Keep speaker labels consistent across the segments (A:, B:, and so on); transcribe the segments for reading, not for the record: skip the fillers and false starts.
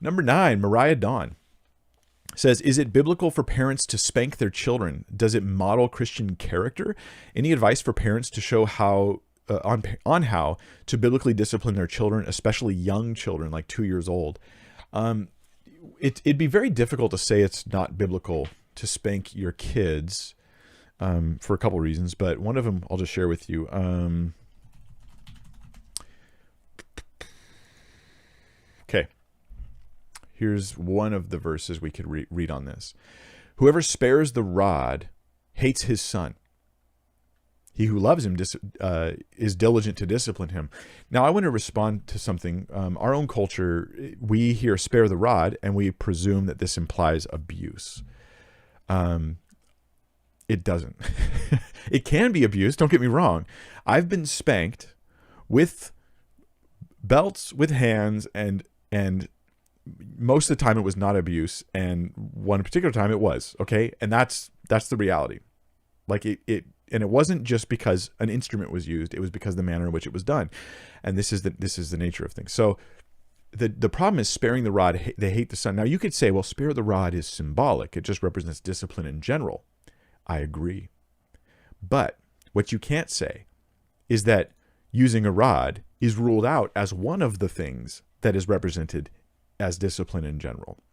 A: Number 9, Mariah Dawn says, is it biblical for parents to spank their children? Does it model Christian character? Any advice for parents to show how on how to biblically discipline their children, especially young children, like 2 years old? It'd be very difficult to say it's not biblical to spank your kids for a couple of reasons, but one of them I'll just share with you. Okay. Here's one of the verses we could read on this. Whoever spares the rod hates his son. He who loves him is diligent to discipline him. Now, I want to respond to something. Our own culture, we hear spare the rod, and we presume that this implies abuse. It doesn't. It can be abuse, don't get me wrong. I've been spanked with belts, with hands, and most of the time it was not abuse, and one particular time it was, okay? And that's the reality. Like and it wasn't just because an instrument was used, it was because of the manner in which it was done. And this is the nature of things. So the problem is sparing the rod, they hate the son. Now you could say, well, spare the rod is symbolic. It just represents discipline in general. I agree. But what you can't say is that using a rod is ruled out as one of the things that is represented as discipline in general.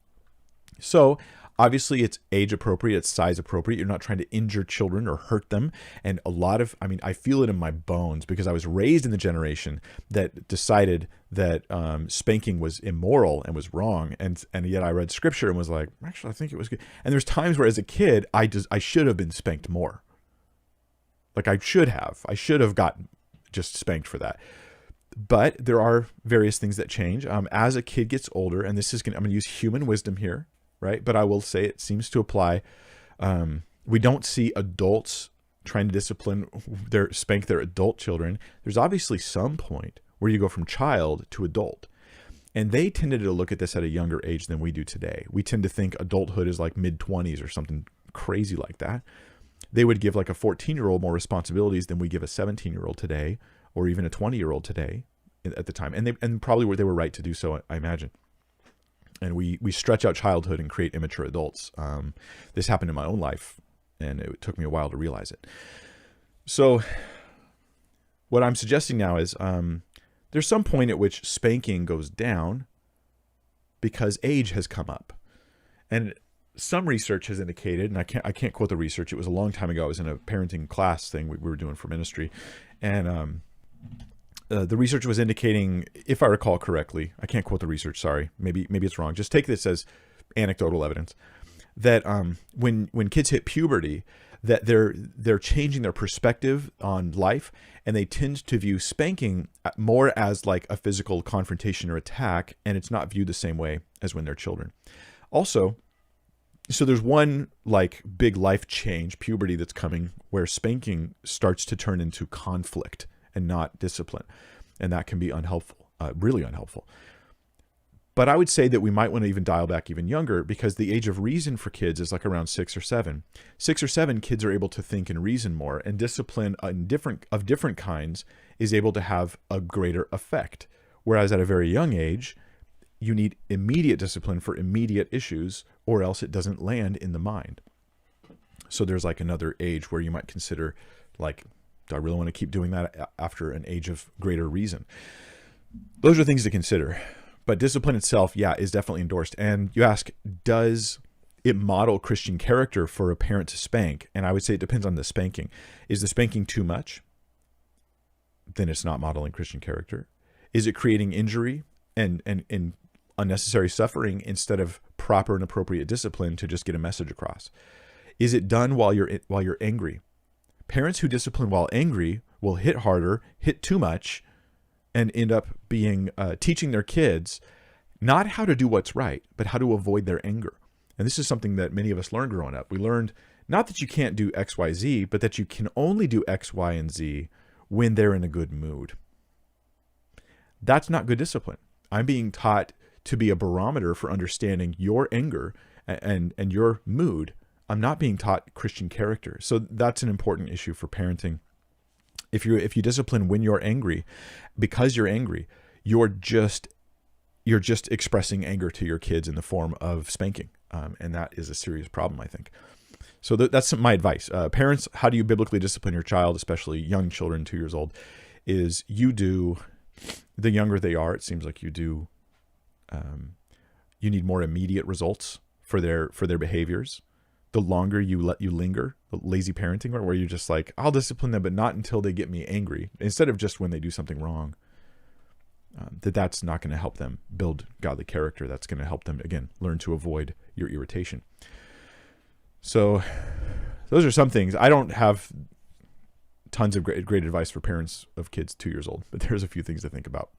A: So obviously it's age appropriate, it's size appropriate. You're not trying to injure children or hurt them. And I feel it in my bones because I was raised in the generation that decided that spanking was immoral and was wrong. And yet I read scripture and was like, actually, I think it was good. And there's times where as a kid, I should have been spanked more. Like I should have gotten just spanked for that. But there are various things that change as a kid gets older, and I'm going to use human wisdom here, right? But I will say it seems to apply. We don't see adults trying to spank their adult children. There's obviously some point where you go from child to adult, and they tended to look at this at a younger age than we do today. We tend to think adulthood is like mid-20s or something crazy like that. They would give like a 14-year-old more responsibilities than we give a 17-year-old today, or even a 20-year-old today at the time. And probably they were right to do so, I imagine. And we stretch out childhood and create immature adults. This happened in my own life, and it took me a while to realize it. So what I'm suggesting now is there's some point at which spanking goes down because age has come up. And some research has indicated, and I can't quote the research. It was a long time ago. I was in a parenting class thing we were doing for ministry. And the research was indicating, if I recall correctly, I can't quote the research, sorry, maybe it's wrong. Just take this as anecdotal evidence that when kids hit puberty, that they're changing their perspective on life, and they tend to view spanking more as like a physical confrontation or attack, and it's not viewed the same way as when they're children. Also, so there's one like big life change, puberty, that's coming where spanking starts to turn into conflict and not discipline. And that can be unhelpful, really unhelpful. But I would say that we might want to even dial back even younger, because the age of reason for kids is like around 6 or 7. 6 or 7, kids are able to think and reason more, and discipline of different kinds is able to have a greater effect. Whereas at a very young age, you need immediate discipline for immediate issues, or else it doesn't land in the mind. So there's like another age where you might consider, like, do I really want to keep doing that after an age of greater reason? Those are things to consider. But discipline itself, yeah, is definitely endorsed. And you ask, does it model Christian character for a parent to spank? And I would say it depends on the spanking. Is the spanking too much? Then it's not modeling Christian character. Is it creating injury and unnecessary suffering instead of proper and appropriate discipline to just get a message across? Is it done while you're angry? Parents who discipline while angry will hit harder, hit too much, and end up being teaching their kids not how to do what's right, but how to avoid their anger. And this is something that many of us learned growing up. We learned not that you can't do X, Y, Z, but that you can only do X, Y, and Z when they're in a good mood. That's not good discipline. I'm being taught to be a barometer for understanding your anger and your mood. I'm not being taught Christian character. So that's an important issue for parenting. If you discipline when you're angry, because you're angry, you're just you're just expressing anger to your kids in the form of spanking. And that is a serious problem, I think. So that's my advice. Parents, how do you biblically discipline your child, especially young children, 2 years old, is you do, the younger they are, it seems like you do, you need more immediate results for their behaviors. The longer you linger, lazy parenting, where you're just like, I'll discipline them, but not until they get me angry, instead of just when they do something wrong. That's not going to help them build godly character. That's going to help them, again, learn to avoid your irritation. So those are some things. I don't have tons of great advice for parents of kids 2 years old, but there's a few things to think about.